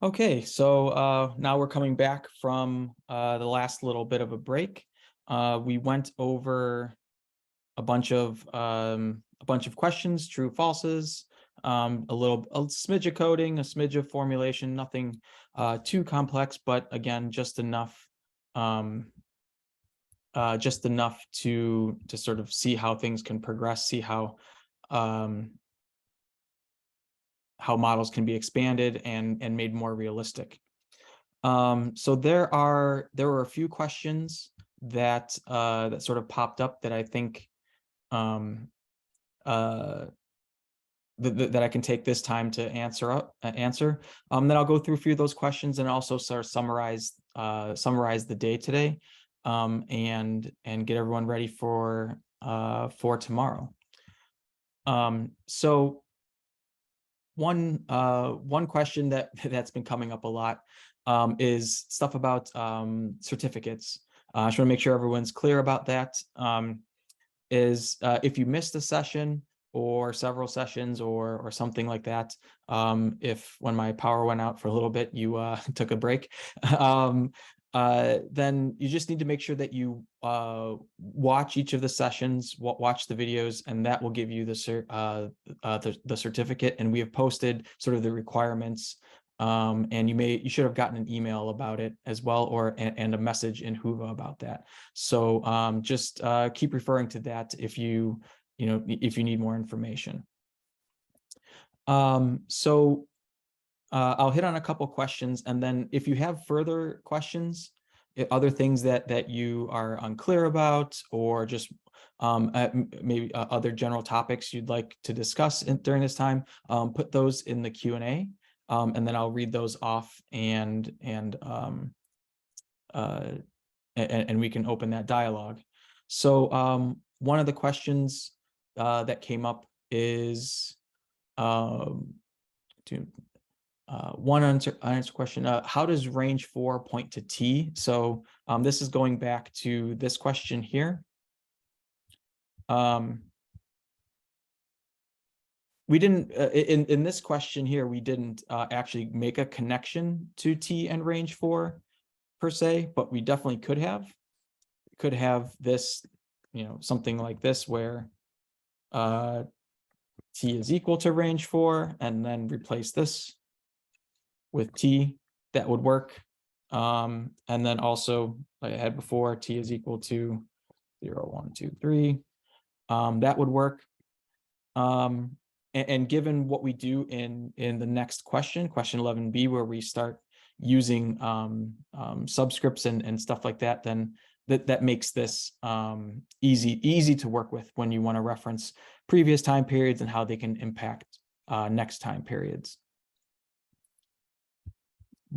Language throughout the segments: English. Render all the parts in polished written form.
Okay, so now we're coming back from the last little bit of a break. We went over a bunch of questions, true, falses, a smidge of coding, a smidge of formulation, nothing too complex, but again, just enough to sort of see how things can progress, see how models can be expanded and made more realistic. So there were a few questions that that sort of popped up that I think that I can take this time to answer. Then I'll go through a few of those questions and also sort of summarize the day today, and get everyone ready for tomorrow. So one question that's been coming up a lot is stuff about certificates. I just want to make sure everyone's clear about that. If you missed a session or several sessions or something like that, if when my power went out for a little bit, you took a break, then you just need to make sure that you watch each of the sessions, watch the videos, and that will give you the certificate. And we have posted sort of the requirements, and you should have gotten an email about it as well, and a message in Whova about that. So just keep referring to that if you need more information. I'll hit on a couple questions, and then if you have further questions, other things that you are unclear about, or just maybe other general topics you'd like to discuss during this time, put those in the Q&A, and then I'll read those off, and we can open that dialogue. So one of the questions that came up is one unanswered question: how does range 4 point to T? So this is going back to this question here. We didn't in this question here, we didn't actually make a connection to T and range 4 per se, but we definitely could have. Could have this, something like this, where T is equal to range 4, and then replace this with T. That would work. And then also, like I had before, T is equal to 0, 1, 2, 3. That would work. And given what we do in the next question 11B, where we start using subscripts and stuff like that, then that makes this easy to work with when you want to reference previous time periods and how they can impact next time periods.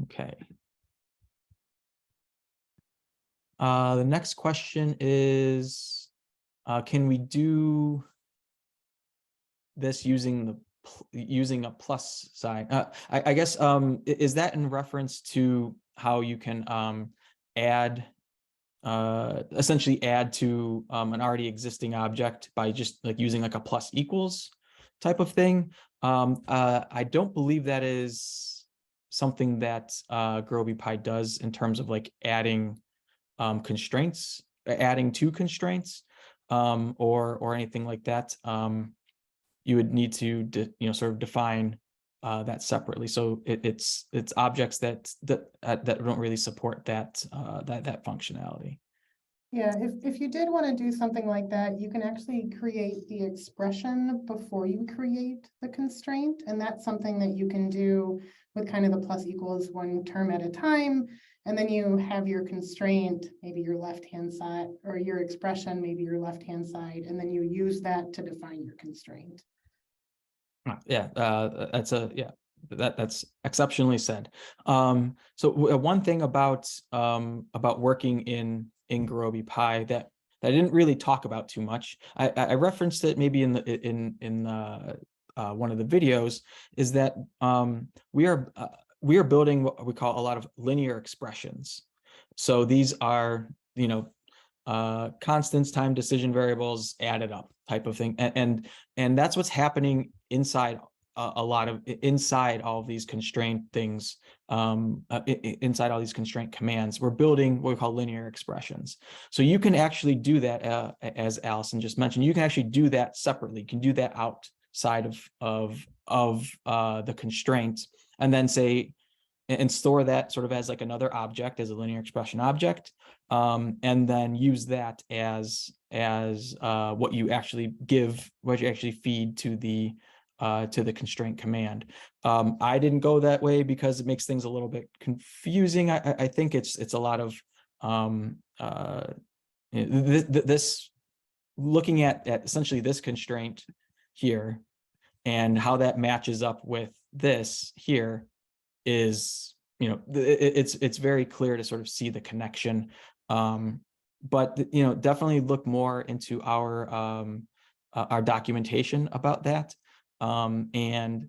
Okay. The next question is, can we do this using a plus sign? I guess is that in reference to how you can essentially add to an already existing object by just like using like a plus equals type of thing? I don't believe that is something that Gurobi Pi does in terms of like adding constraints, adding to constraints, or anything like that. You would need to sort of define that separately. So it's objects that don't really support that functionality. Yeah, if you did want to do something like that, you can actually create the expression before you create the constraint. And that's something that you can do with kind of the plus equals one term at a time. And then you have your constraint, maybe your left-hand side, or your expression, maybe your left-hand side, and then you use that to define your constraint. Yeah, that's exceptionally said. So one thing about working in Gurobi Pi that I didn't really talk about too much, I referenced it maybe in one of the videos, is that we are building what we call a lot of linear expressions. So these are constants, time decision variables added up type of thing, and that's what's happening inside a lot of inside all of these constraint things, inside all these constraint commands, we're building what we call linear expressions. So you can actually do that, as Allison just mentioned, you can actually do that separately. You can do that outside of the constraints, and then say, and store that sort of as like another object, as a linear expression object, and then use that as what you actually feed to the constraint command. I didn't go that way because it makes things a little bit confusing. I think it's a lot of this looking at essentially this constraint here and how that matches up with this here is, it's very clear to sort of see the connection. But definitely look more into our documentation about that. And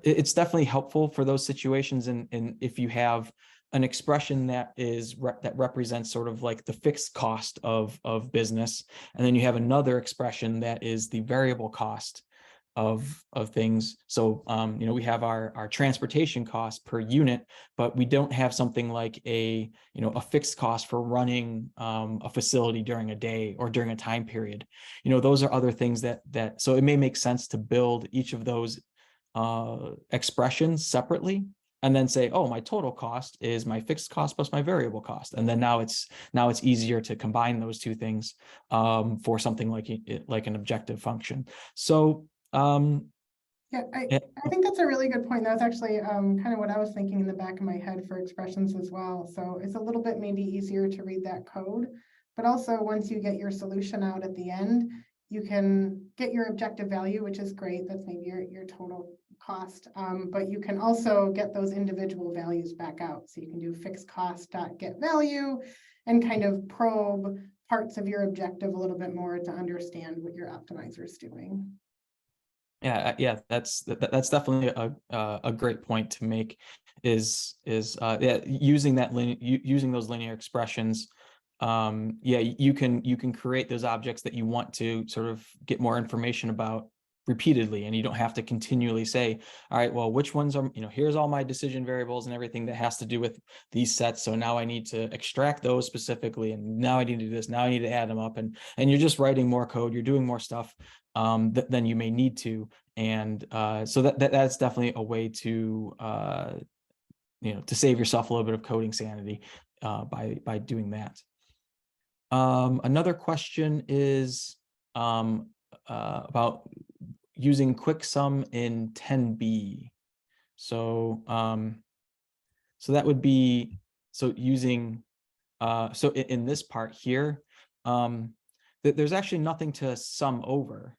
it's definitely helpful for those situations. And if you have an expression that that represents sort of like the fixed cost of business, and then you have another expression that is the variable cost of things. So, we have our transportation cost per unit, but we don't have something like a fixed cost for running a facility during a day or during a time period. Those are other things that so it may make sense to build each of those expressions separately, and then say, oh, my total cost is my fixed cost plus my variable cost. And then now it's easier to combine those two things for something like an objective function. So yeah, I think that's a really good point. That was actually kind of what I was thinking in the back of my head for expressions as well. So it's a little bit maybe easier to read that code, but also once you get your solution out at the end, you can get your objective value, which is great. That's maybe your total cost, but you can also get those individual values back out. So you can do fixed cost dot get value and kind of probe parts of your objective a little bit more to understand what your optimizer is doing. Yeah, that's definitely a great point to make. Is using using those linear expressions. You can create those objects that you want to sort of get more information about repeatedly, and you don't have to continually say, all right, well, which ones are, here's all my decision variables and everything that has to do with these sets, so now I need to extract those specifically, and now I need to do this, now I need to add them up, and you're just writing more code, you're doing more stuff than you may need to. And so that's definitely a way to to save yourself a little bit of coding sanity by doing that. Another question is about using quick sum in 10B. So so that would be, so using so in this part here, there's actually nothing to sum over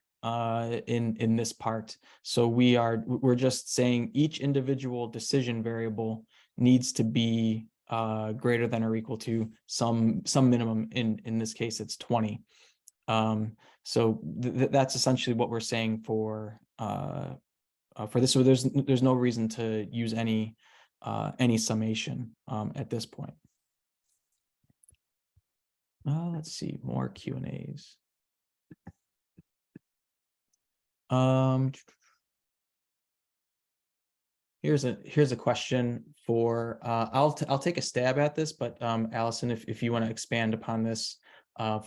in this part. So we're just saying each individual decision variable needs to be greater than or equal to some minimum. In this case, it's 20. So that's essentially what we're saying for this. So there's no reason to use any summation at this point. Let's see, more Q&As. Here's a question for I'll take a stab at this, but Allison, if you want to expand upon this,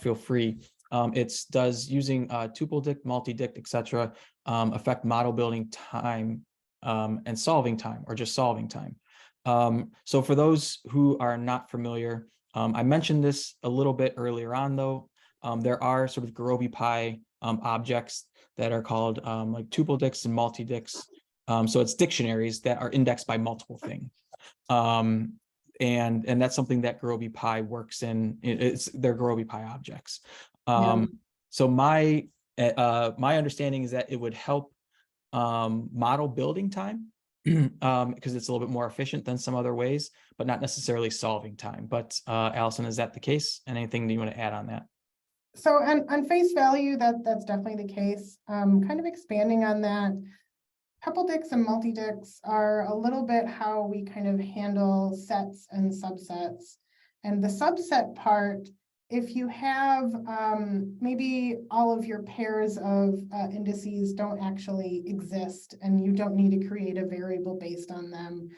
feel free. It's does using tuple-dict, multi-dict, etc. Affect model building time and solving time, or just solving time? So for those who are not familiar, I mentioned this a little bit earlier on, though. There are sort of Gurobi pi objects that are called like tuple-dicts and multi-dicts. So it's dictionaries that are indexed by multiple things. And that's something that Gurobi pi works in. They're Gurobi pi objects. So my understanding is that it would help model building time because it's a little bit more efficient than some other ways, but not necessarily solving time. But Allison, is that the case? And anything that you want to add on that? So on face value, that's definitely the case. Kind of expanding on that, tuple-dicts and multi-dicts are a little bit how we kind of handle sets and subsets. And the subset part if you have maybe all of your pairs of indices don't actually exist and you don't need to create a variable based on them,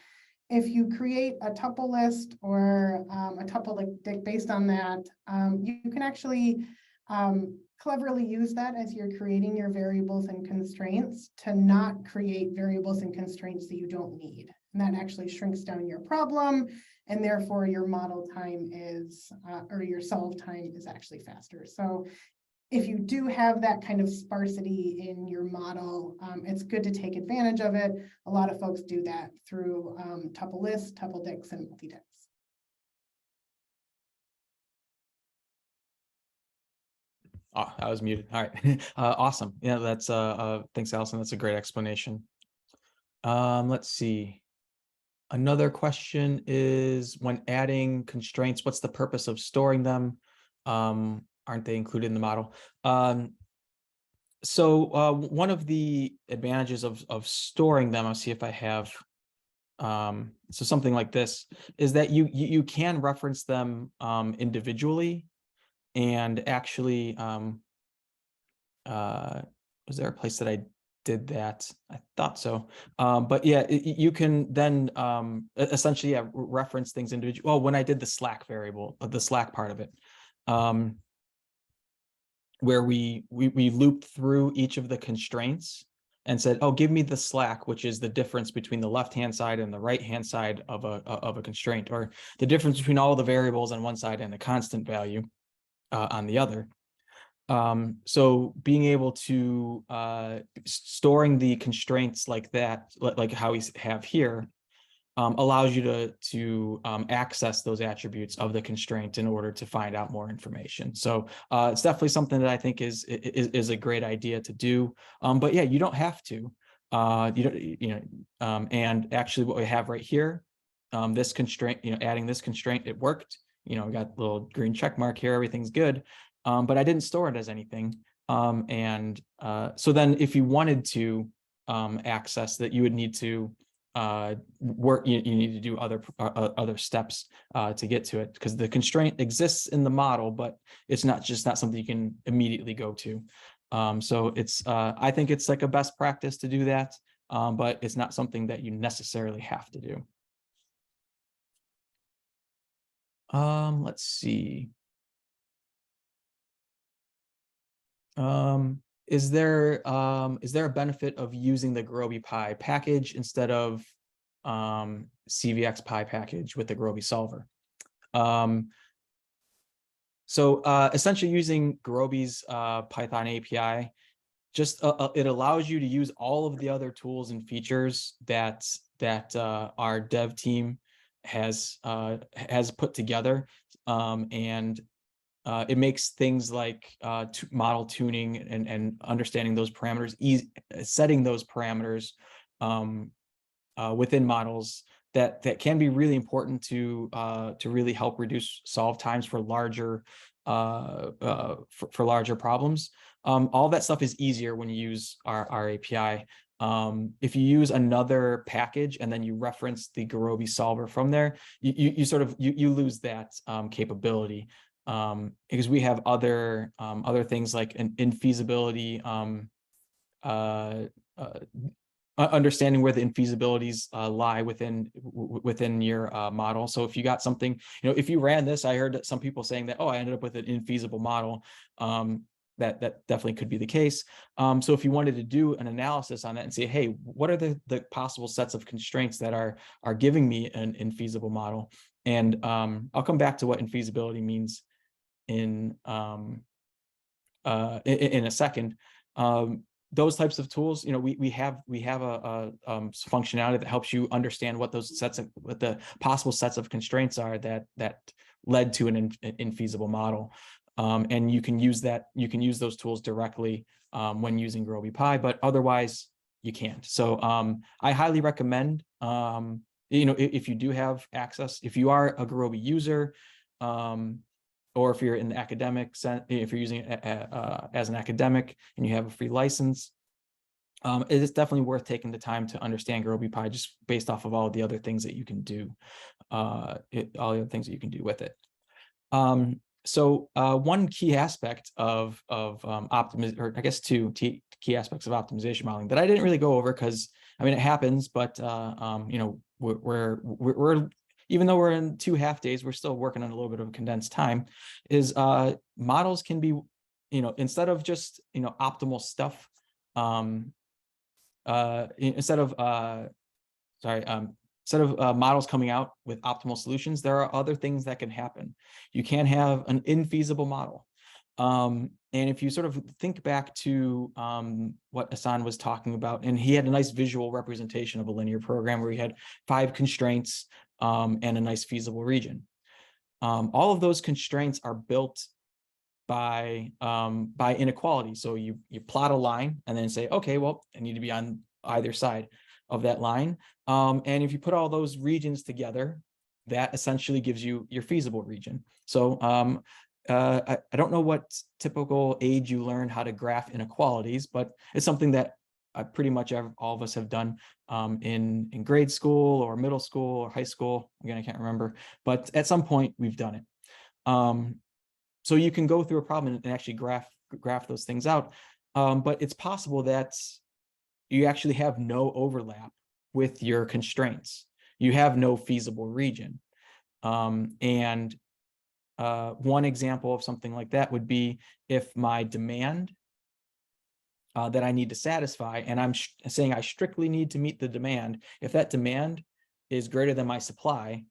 if you create a tuple list or a tuple based on that, you can actually cleverly use that as you're creating your variables and constraints to not create variables and constraints that you don't need. And that actually shrinks down your problem, and therefore your model time is, or your solve time is actually faster. So if you do have that kind of sparsity in your model, it's good to take advantage of it. A lot of folks do that through tuple lists, tuple dicts, and multi-dicts. Oh, I was muted. All right. Awesome. Yeah, that's thanks, Allison. That's a great explanation. Let's see. Another question is, when adding constraints, what's the purpose of storing them? Aren't they included in the model? So one of the advantages of storing them, I'll see if I have, so something like this, is that you can reference them individually. And actually, was there a place that I did that? I thought so. But yeah, you can then essentially, yeah, reference things individually. Well, when I did the Slack variable, the Slack part of it, where we looped through each of the constraints and said, oh, give me the slack, which is the difference between the left-hand side and the right-hand side of a constraint, or the difference between all the variables on one side and a constant value on the other. So being able to storing the constraints like that, like how we have here, allows you to access those attributes of the constraint in order to find out more information. So it's definitely something that I think is a great idea to do. But yeah, you don't have to. And actually, what we have right here, this constraint, adding this constraint, it worked. We got a little green check mark here. Everything's good. But I didn't store it as anything. So then, if you wanted to access that, you would need to work. You need to do other steps to get to it, because the constraint exists in the model, but it's not something you can immediately go to. So it's I think it's like a best practice to do that, but it's not something that you necessarily have to do. Let's see. Is there a benefit of using the Gurobi Pi package instead of CVX Pi package with the Gurobi solver? So essentially, using Gurobi's Python API, just it allows you to use all of the other tools and features that our dev team has put together, and it makes things like model tuning and understanding those parameters, setting those parameters within models that can be really important to really help reduce solve times for larger problems. All that stuff is easier when you use our API. If you use another package and then you reference the Gurobi solver from there, you lose that capability. Because we have other things like an infeasibility, understanding where the infeasibilities lie within your model. So if you got something, if you ran this, I heard some people saying that, oh, I ended up with an infeasible model. That definitely could be the case. So if you wanted to do an analysis on that and say, hey, what are the possible sets of constraints that are giving me an infeasible model? And I'll come back to what infeasibility means in a second. Those types of tools, we have a functionality that helps you understand what the possible sets of constraints are that led to an infeasible model. And you can use those tools directly when using Gurobi Pi, but otherwise you can't. So I highly recommend, if you do have access, if you are a Gurobi user, or if you're in the academic sense, if you're using it as an academic and you have a free license, it is definitely worth taking the time to understand Gurobi Pi, just based off of all the other things that you can do, all the other things that you can do with it. So one key aspect of optimism, or I guess two key aspects of optimization modeling that I didn't really go over, because I mean it happens, but you know, we're even though we're in 2 half days, we're still working on a little bit of a condensed time. Is models can be, you know, instead of just, you know, optimal stuff, instead of models coming out with optimal solutions, there are other things that can happen. You can have an infeasible model. And if you sort of think back to what Hassan was talking about, and he had a nice visual representation of a linear program where he had 5 constraints and a nice feasible region. All of those constraints are built by inequality. So you plot a line and then say, okay, well, I need to be on either side of that line. And if you put all those regions together, that essentially gives you your feasible region. So I don't know what typical age you learn how to graph inequalities, but it's something that pretty much all of us have done in grade school or middle school or high school. Again, I can't remember, but at some point we've done it. So you can go through a problem and actually graph those things out. But it's possible that you actually have no overlap with your constraints. You have no feasible region. And one example of something like that would be if my demand that I need to satisfy, and I'm saying I strictly need to meet the demand, if that demand is greater than my supply,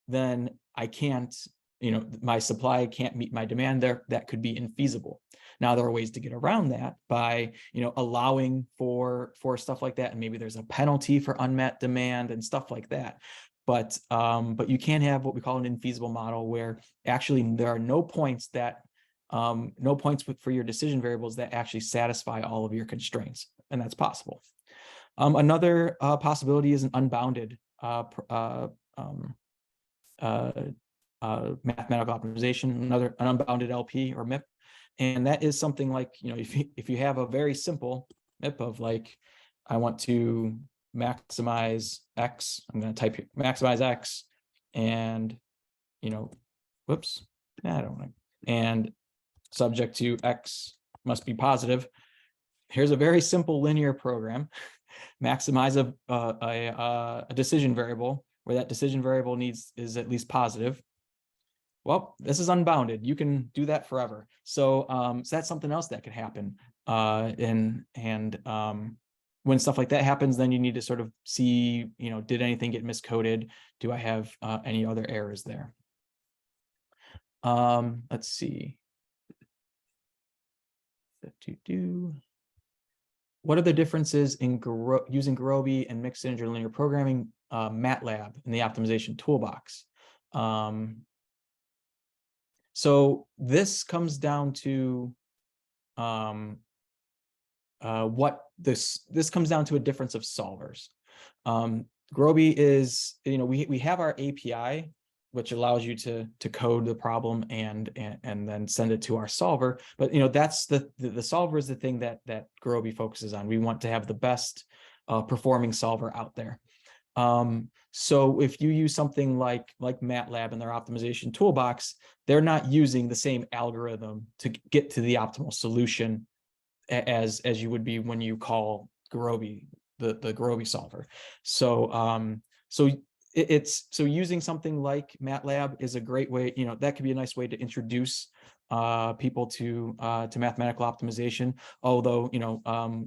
then I can't, you know, my supply can't meet my demand there. That could be infeasible. Now there are ways to get around that by, you know, allowing for stuff like that, and maybe there's a penalty for unmet demand and stuff like that. But you can have what we call an infeasible model, where actually there are no points that for your decision variables that actually satisfy all of your constraints, and that's possible. Another possibility is an unbounded mathematical optimization, an unbounded LP or MIP. And that is something like, you know, if you have a very simple MIP of like, I want to maximize X, I'm going to type here, maximize X, and, you know, whoops, I don't want to, and subject to X must be positive. Here's a very simple linear program. Maximize a decision variable where that decision variable is at least positive. Well, this is unbounded. You can do that forever. So, so that's something else that could happen. When stuff like that happens, then you need to sort of see, you know, did anything get miscoded? Do I have any other errors there? Let's see. What are the differences in using Gurobi and mixed integer linear programming, MATLAB in the optimization toolbox? So this comes down to this comes down to a difference of solvers. Gurobi is, you know, we have our API, which allows you to code the problem and then send it to our solver. But, you know, that's the solver is the thing that Gurobi focuses on. We want to have the best performing solver out there. So if you use something like MATLAB in their optimization toolbox, they're not using the same algorithm to get to the optimal solution as you would be when you call Gurobi, the Gurobi solver. So so using something like MATLAB is a great way, you know, that could be a nice way to introduce people to mathematical optimization. Although, you know,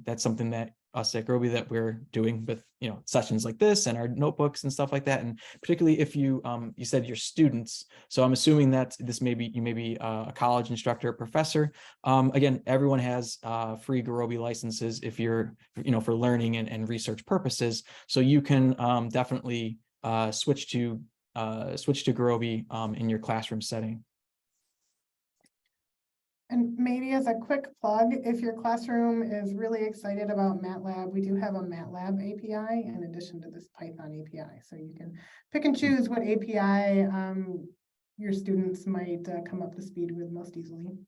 that's something that us at Gurobi that we're doing with, you know, sessions like this and our notebooks and stuff like that. And particularly if you you said your students, so I'm assuming that this may be, you may be a college instructor or professor. Again, everyone has free Gurobi licenses if you're, you know, for learning and research purposes. So you can definitely switch to Gurobi in your classroom setting. And maybe as a quick plug, if your classroom is really excited about MATLAB, we do have a MATLAB API in addition to this Python API. So you can pick and choose what API your students might come up to speed with most easily.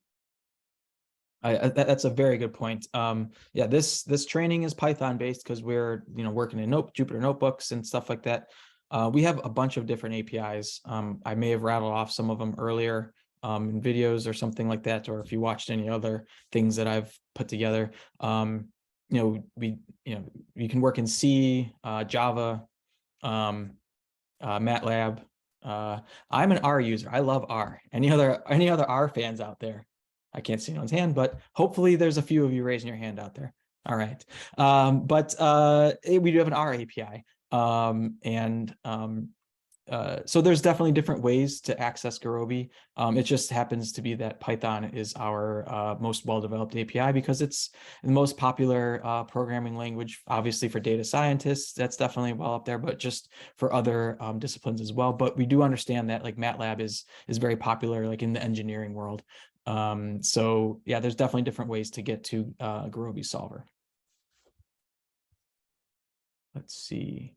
That's a very good point. Yeah, this training is Python based because we're, you know, working in Jupyter notebooks and stuff like that. We have a bunch of different APIs. I may have rattled off some of them earlier. in videos or something like that, or if you watched any other things that I've put together, you can work in C, Java, MATLAB. I'm an R user. I love R. Any other R fans out there? I can't see anyone's hand, but hopefully there's a few of you raising your hand out there. All right. We do have an R API. So there's definitely different ways to access Gurobi. It just happens to be that Python is our most well-developed API because it's the most popular programming language, obviously for data scientists. That's definitely well up there, but just for other disciplines as well. But we do understand that like MATLAB is very popular like in the engineering world. So yeah, there's definitely different ways to get to Gurobi solver. Let's see.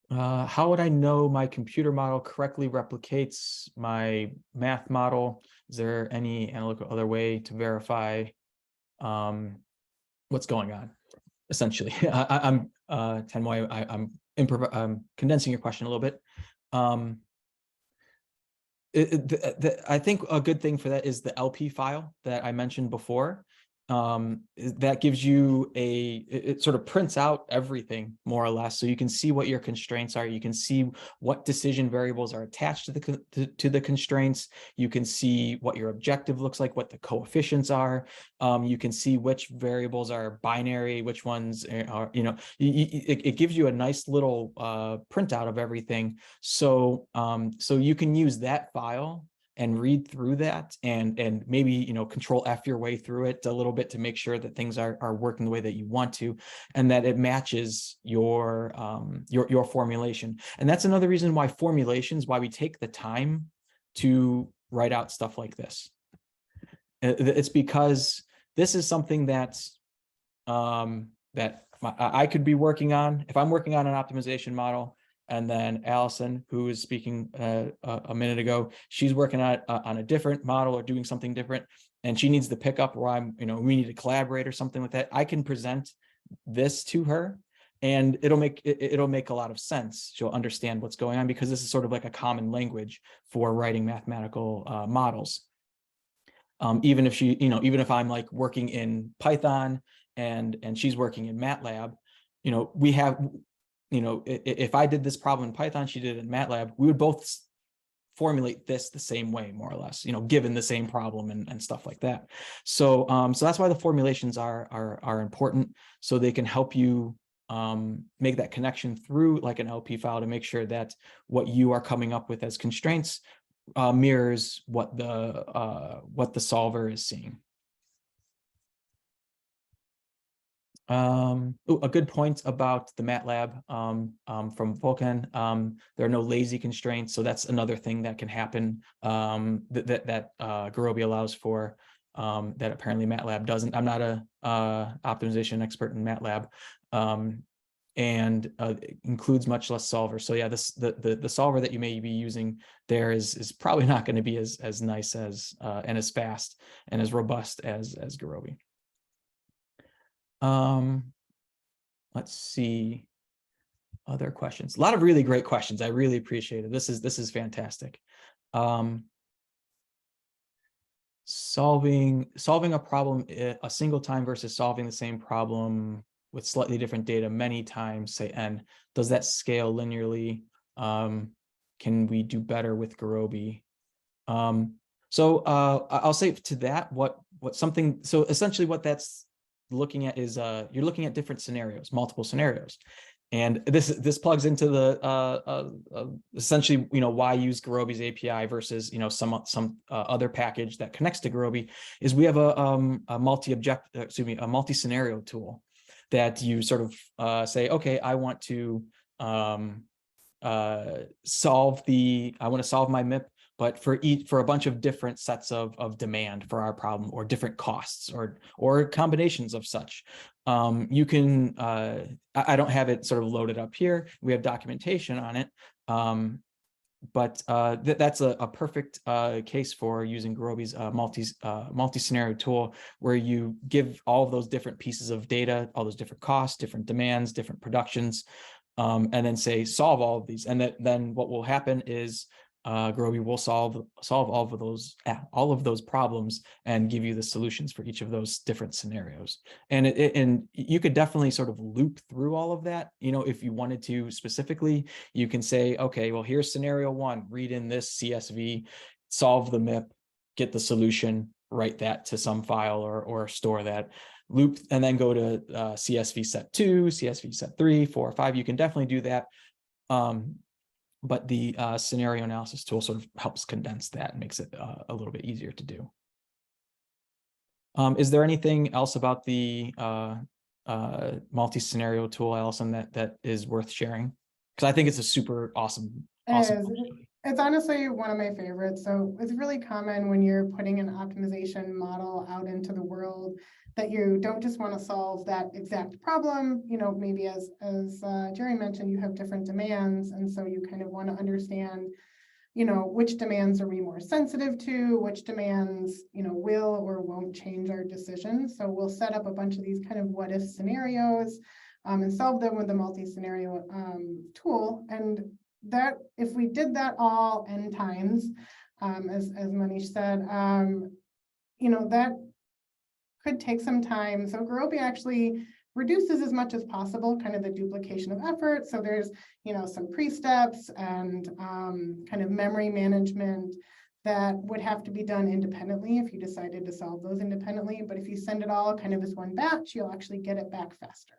How would I know my computer model correctly replicates my math model? Is there any analytical other way to verify what's going on? Essentially, I'm Tenmoy, I'm condensing your question a little bit. I think a good thing for that is the LP file that I mentioned before. That gives you it sort of prints out everything more or less, so you can see what your constraints are. You can see what decision variables are attached to the constraints. You can see what your objective looks like, what the coefficients are. You can see which variables are binary, which ones are, it gives you a nice little printout of everything. So you can use that file and read through that and maybe, control F your way through it a little bit to make sure that things are working the way that you want to, and that it matches your formulation. And that's another reason why why we take the time to write out stuff like this. It's because this is something that's that I could be working on. If I'm working on an optimization model, and then Allison, who was speaking a minute ago, she's working on a different model or doing something different, and she needs the pickup where we need to collaborate or something like that. I can present this to her, and it'll make a lot of sense. She'll understand what's going on because this is sort of like a common language for writing mathematical models. Even if even if I'm like working in Python and she's working in MATLAB, we have. If I did this problem in Python, she did it in MATLAB, we would both formulate this the same way, more or less, given the same problem and stuff like that. So that's why the formulations are important, so they can help you make that connection through like an LP file to make sure that what you are coming up with as constraints mirrors what the solver is seeing. A good point about the MATLAB from Volkan. There are no lazy constraints, so that's another thing that can happen that Gurobi allows for that apparently MATLAB doesn't. I'm not a optimization expert in MATLAB, and it includes much less solver. So yeah, the solver that you may be using there is probably not going to be as nice as and as fast and as robust as Gurobi. Let's see other questions. A lot of really great questions. I really appreciate it. This is fantastic. Solving a problem a single time versus solving the same problem with slightly different data many times, say n, does that scale linearly? Can we do better with Gurobi? So I'll say to that so essentially what that's looking at is you're looking at different scenarios, multiple scenarios, and this plugs into the essentially why use Gurobi's API versus some other package that connects to Gurobi is we have a multi-scenario tool that you sort of say, okay, I want to solve my MIP, but for a bunch of different sets of demand for our problem, or different costs, or combinations of such. You can, I don't have it sort of loaded up here. We have documentation on it, but that's a perfect case for using Gurobi's multi-scenario tool, where you give all of those different pieces of data, all those different costs, different demands, different productions, and then say solve all of these, and then what will happen is Gurobi will solve all of those problems and give you the solutions for each of those different scenarios. And and you could definitely sort of loop through all of that. If you wanted to specifically, you can say, okay, well, here's scenario 1, read in this CSV, solve the MIP, get the solution, write that to some file or store that, loop, and then go to CSV set 2, CSV set 3, 4, 5. You can definitely do that. But the scenario analysis tool sort of helps condense that and makes it a little bit easier to do. Is there anything else about the multi-scenario tool, Allison, that is worth sharing? Because I think it's a super awesome. It's honestly one of my favorites. So it's really common when you're putting an optimization model out into the world that you don't just want to solve that exact problem. Maybe as Jerry mentioned, you have different demands. And so you kind of want to understand, which demands are we more sensitive to, which demands, will or won't change our decisions. So we'll set up a bunch of these kind of what if scenarios and solve them with the multi-scenario tool. And that if we did that all n times, as Manish said, that could take some time. So Gurobi actually reduces as much as possible kind of the duplication of effort. So there's, some pre-steps and kind of memory management that would have to be done independently if you decided to solve those independently. But if you send it all kind of as one batch, you'll actually get it back faster.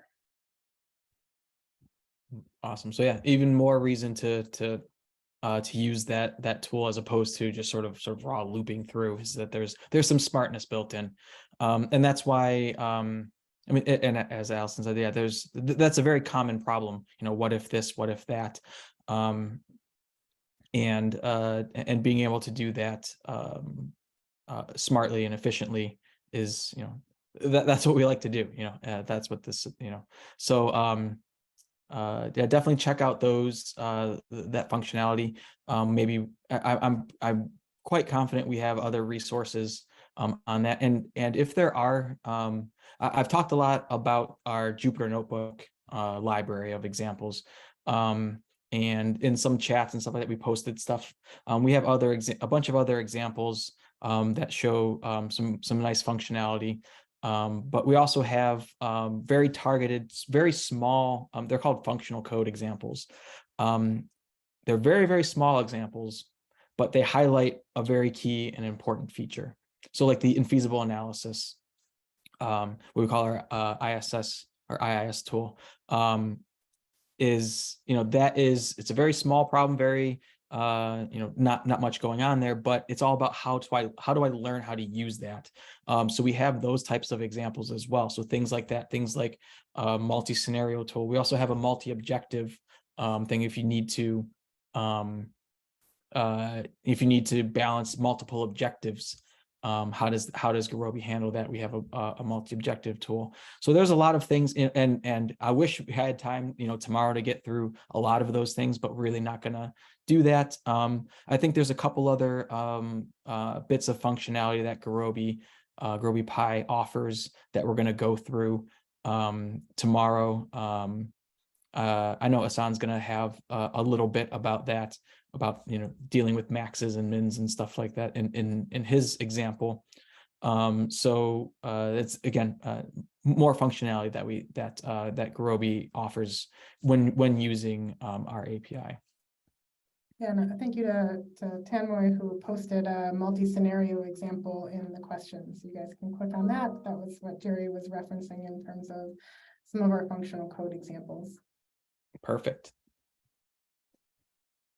Awesome. So yeah, even more reason to use that tool as opposed to just sort of raw looping through, is that there's some smartness built in, and that's why I mean, and as Allison said, yeah, that's a very common problem. What if this? What if that? And being able to do that smartly and efficiently is that's what we like to do. That's what this so. Yeah, definitely check out those that functionality. Maybe I'm quite confident we have other resources on that. And if there are, I've talked a lot about our Jupyter Notebook library of examples. And in some chats and stuff like that, we posted stuff. We have a bunch of other examples that show some nice functionality. But we also have very targeted, very small, they're called functional code examples. They're very, very small examples, but they highlight a very key and important feature. So like the infeasible analysis, what we call our ISS or IIS tool, it's a very small problem, very not much going on there, but it's all about how do I learn how to use that. So we have those types of examples as well. So things like that, things like multi-scenario tool. We also have a multi-objective thing if you need to balance multiple objectives. How does Gurobi handle that? We have a multi-objective tool. So there's a lot of things, and I wish we had time, tomorrow to get through a lot of those things, but we're really not gonna do that. I think there's a couple other bits of functionality that Gurobi Pi offers that we're gonna go through tomorrow. I know Asan's gonna have a little bit about that, about dealing with maxes and mins and stuff like that in his example. So it's again more functionality that Gurobi offers when using our API. Yeah, and thank you to Tanmoy, who posted a multi-scenario example in the questions. You guys can click on that. That was what Jerry was referencing in terms of some of our functional code examples. Perfect.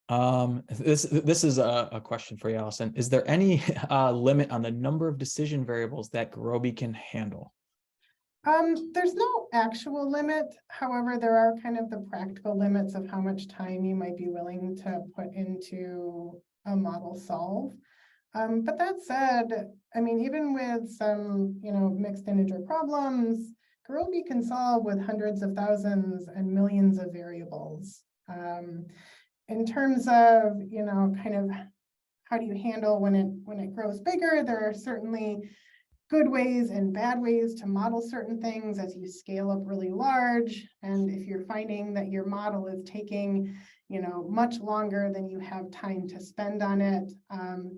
This is a question for you, Allison. Is there any limit on the number of decision variables that Gurobi can handle? There's no actual limit. However, there are kind of the practical limits of how much time you might be willing to put into a model solve. But that said, I mean, even with some, mixed integer problems, Gurobi can solve with hundreds of thousands and millions of variables. In terms of, kind of how do you handle when it grows bigger, there are certainly good ways and bad ways to model certain things as you scale up really large. And if you're finding that your model is taking, much longer than you have time to spend on it,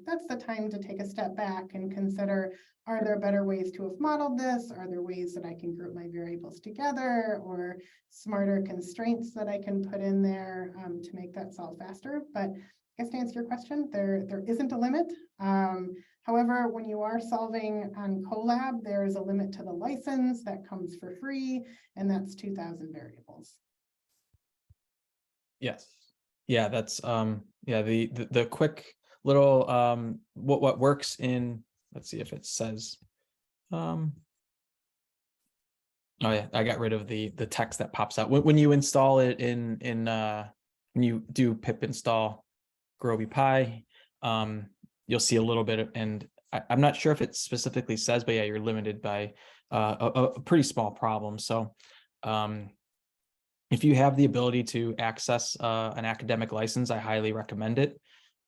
that's the time to take a step back and consider, are there better ways to have modeled this? Are there ways that I can group my variables together, or smarter constraints that I can put in there to make that solve faster? But I guess to answer your question, there isn't a limit. However, when you are solving on Colab, there is a limit to the license that comes for free, and that's 2,000 variables. Yes. Yeah, that's yeah, the quick little what works in, let's see if it says oh yeah, I got rid of the text that pops out when you install it in when you do pip install Gurobi Pi. You'll see a little bit of, and I'm not sure if it specifically says, but yeah, you're limited by a pretty small problem. So if you have the ability to access an academic license, I highly recommend it.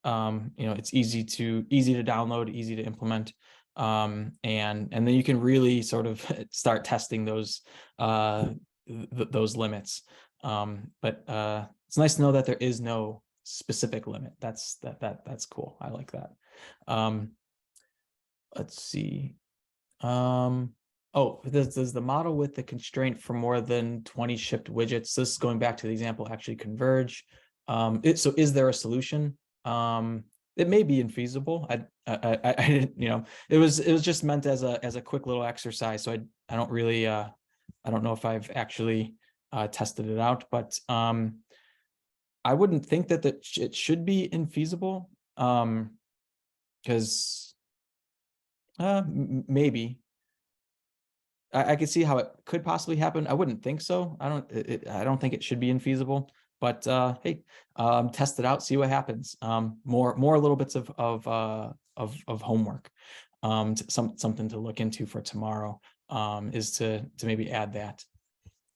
It's easy to download, easy to implement, and then you can really sort of start testing those limits. But it's nice to know that there is no specific limit. That's cool. I like that. Let's see. Oh, does the model with the constraint for more than 20 shipped widgets, this is going back to the example, actually converge? So is there a solution? It may be infeasible. I didn't, it was just meant as a quick little exercise. So I don't really I don't know if I've actually tested it out, but I wouldn't think that it should be infeasible, because maybe I could see how it could possibly happen. I wouldn't think so. I don't think it should be infeasible. But hey, test it out, see what happens. More little bits of homework, something to look into for tomorrow, is to maybe add that.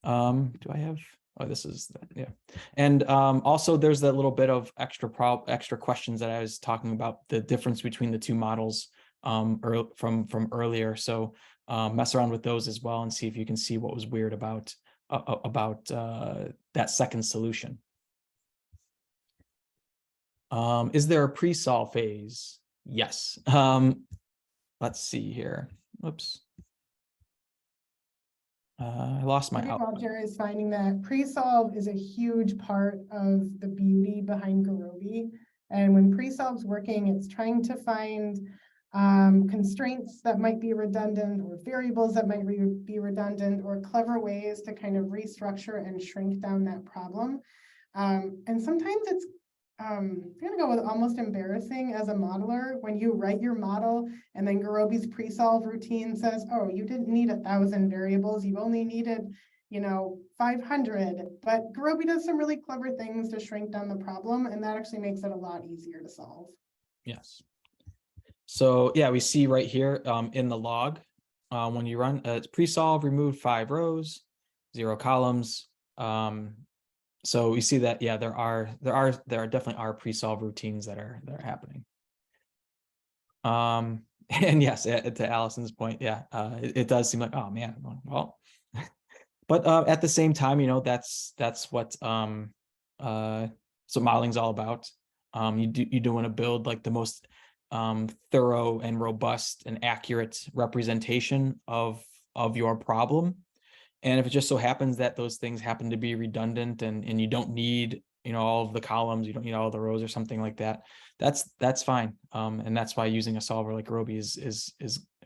Do I have? Oh, this is yeah. And also there's that little bit of extra questions that I was talking about, the difference between the two models from earlier. So mess around with those as well and see if you can see what was weird about that second solution. Is there a pre-solve phase? Yes. Let's see here. Oops. I lost my outline. Walter is finding that pre-solve is a huge part of the beauty behind Gurobi. And when pre-solve's working, it's trying to find constraints that might be redundant, or variables that might be redundant, or clever ways to kind of restructure and shrink down that problem. And sometimes it's I'm gonna go with almost embarrassing as a modeler when you write your model and then Gurobi's pre-solve routine says, oh, you didn't need 1,000 variables, you only needed 500. But Gurobi does some really clever things to shrink down the problem, and that actually makes it a lot easier to solve. Yes. So yeah, we see right here in the log, when you run it's pre-solve, removed 5 rows, 0 columns. So we see that, yeah, there are definitely are pre-solve routines that are happening. And yes, to Allison's point, yeah, it does seem like, oh man, well, but at the same time, that's what so modeling's all about. You do want to build like the most thorough and robust and accurate representation of your problem. And if it just so happens that those things happen to be redundant and you don't need, all of the columns, you don't need all the rows or something like that, that's fine. And that's why using a solver like Gurobi is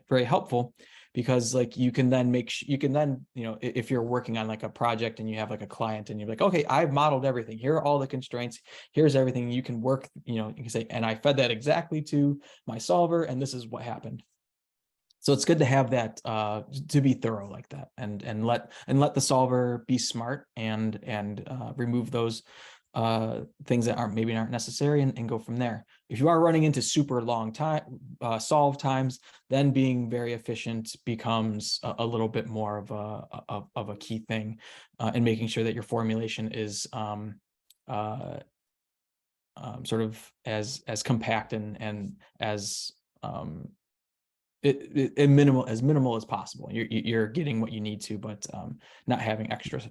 very helpful, because like you can then if you're working on like a project and you have like a client and you're like, okay, I've modeled everything. Here are all the constraints. Here's everything. You can work, you can say, and I fed that exactly to my solver, and this is what happened. So it's good to have that, to be thorough like that, and let the solver be smart and remove those things that aren't necessary, and go from there. If you are running into super long time solve times, then being very efficient becomes a little bit more of a key thing, and making sure that your formulation is sort of as compact and as as minimal as possible. You're getting what you need to, but not having extra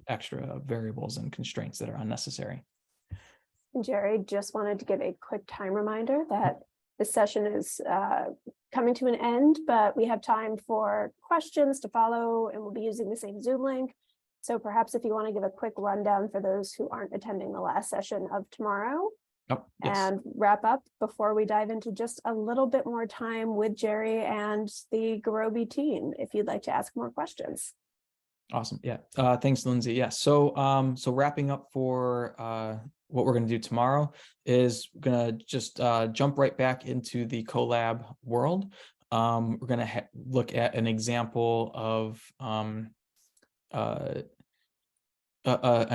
variables and constraints that are unnecessary. Jerry, just wanted to give a quick time reminder that this session is coming to an end, but we have time for questions to follow, and we'll be using the same Zoom link. So perhaps if you want to give a quick rundown for those who aren't attending the last session of tomorrow, Oh, yes. and wrap up before we dive into just a little bit more time with Jerry and the Gurobi team, if you'd like to ask more questions. Awesome. Yeah. Thanks, Lindsay. Yeah. So so wrapping up for what we're going to do tomorrow is going to just jump right back into the collab world. We're going to look at an example of an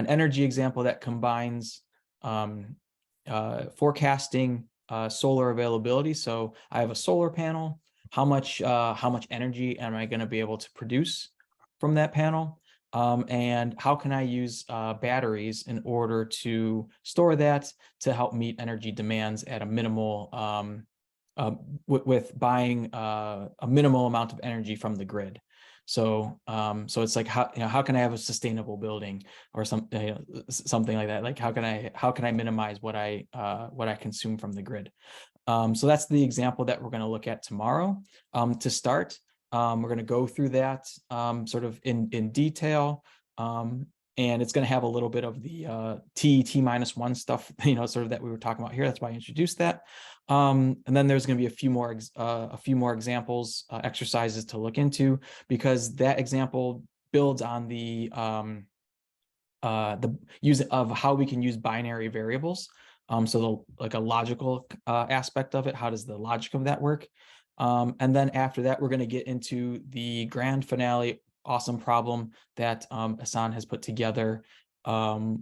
energy example that combines forecasting solar availability. So I have a solar panel. How much energy am I going to be able to produce from that panel? And how can I use batteries in order to store that to help meet energy demands at a minimal, with buying a minimal amount of energy from the grid. So so it's like, how can I have a sustainable building or something like that? Like how can I minimize what I consume from the grid? So that's the example that we're going to look at tomorrow. To start, we're going to go through that sort of in detail. And it's going to have a little bit of the T-1 stuff, sort of that we were talking about here. That's why I introduced that. And then there's going to be a few more examples, exercises to look into, because that example builds on the use of how we can use binary variables. So like a logical aspect of it. How does the logic of that work? And then after that, we're going to get into the grand finale awesome problem that Hassan has put together, where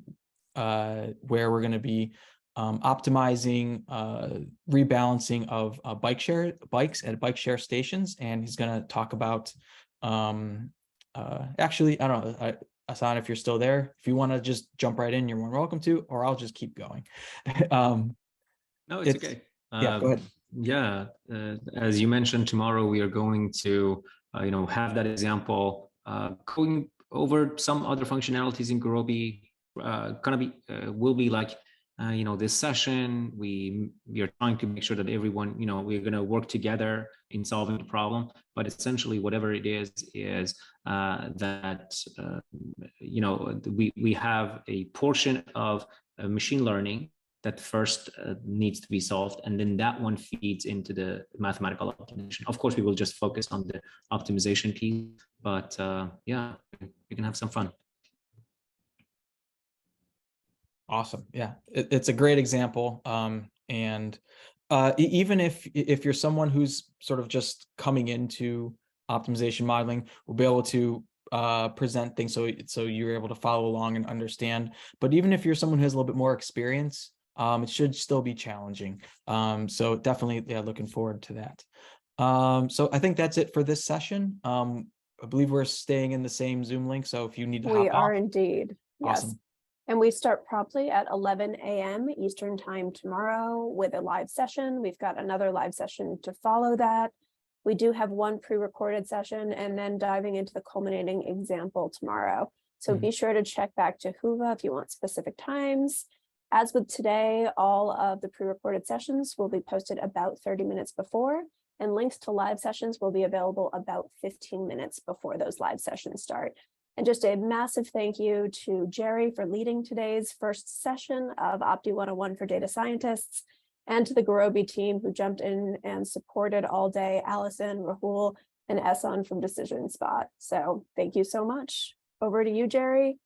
we're going to be optimizing rebalancing of bikes at bike share stations. And he's going to talk about actually, I don't know, Hassan, if you're still there, if you want to just jump right in, you're more welcome to, or I'll just keep going. No, it's okay. Yeah, go ahead. Yeah, as you mentioned, tomorrow we are going to, have that example, going over some other functionalities in Gurobi. Will be like, this session. We are trying to make sure that everyone, we're going to work together in solving the problem. But essentially, whatever it is that we have a portion of machine learning that first needs to be solved, and then that one feeds into the mathematical optimization. Of course, we will just focus on the optimization piece, but yeah, we can have some fun. Awesome. Yeah, it's a great example. And even if you're someone who's sort of just coming into optimization modeling, we'll be able to present things so you're able to follow along and understand. But even if you're someone who has a little bit more experience, it should still be challenging. So definitely, yeah, looking forward to that. So I think that's it for this session. I believe we're staying in the same Zoom link. So if you need to hop We are off, indeed. Yes. awesome. And we start promptly at 11 a.m. Eastern time tomorrow with a live session. We've got another live session to follow that. We do have one pre-recorded session and then diving into the culminating example tomorrow. So be sure to check back to Huva if you want specific times. As with today, all of the pre-recorded sessions will be posted about 30 minutes before, and links to live sessions will be available about 15 minutes before those live sessions start. And just a massive thank you to Jerry for leading today's first session of Opti101 for data scientists, and to the Gurobi team who jumped in and supported all day, Allison, Rahul, and Ehsan from Decision Spot. So thank you so much. Over to you, Jerry.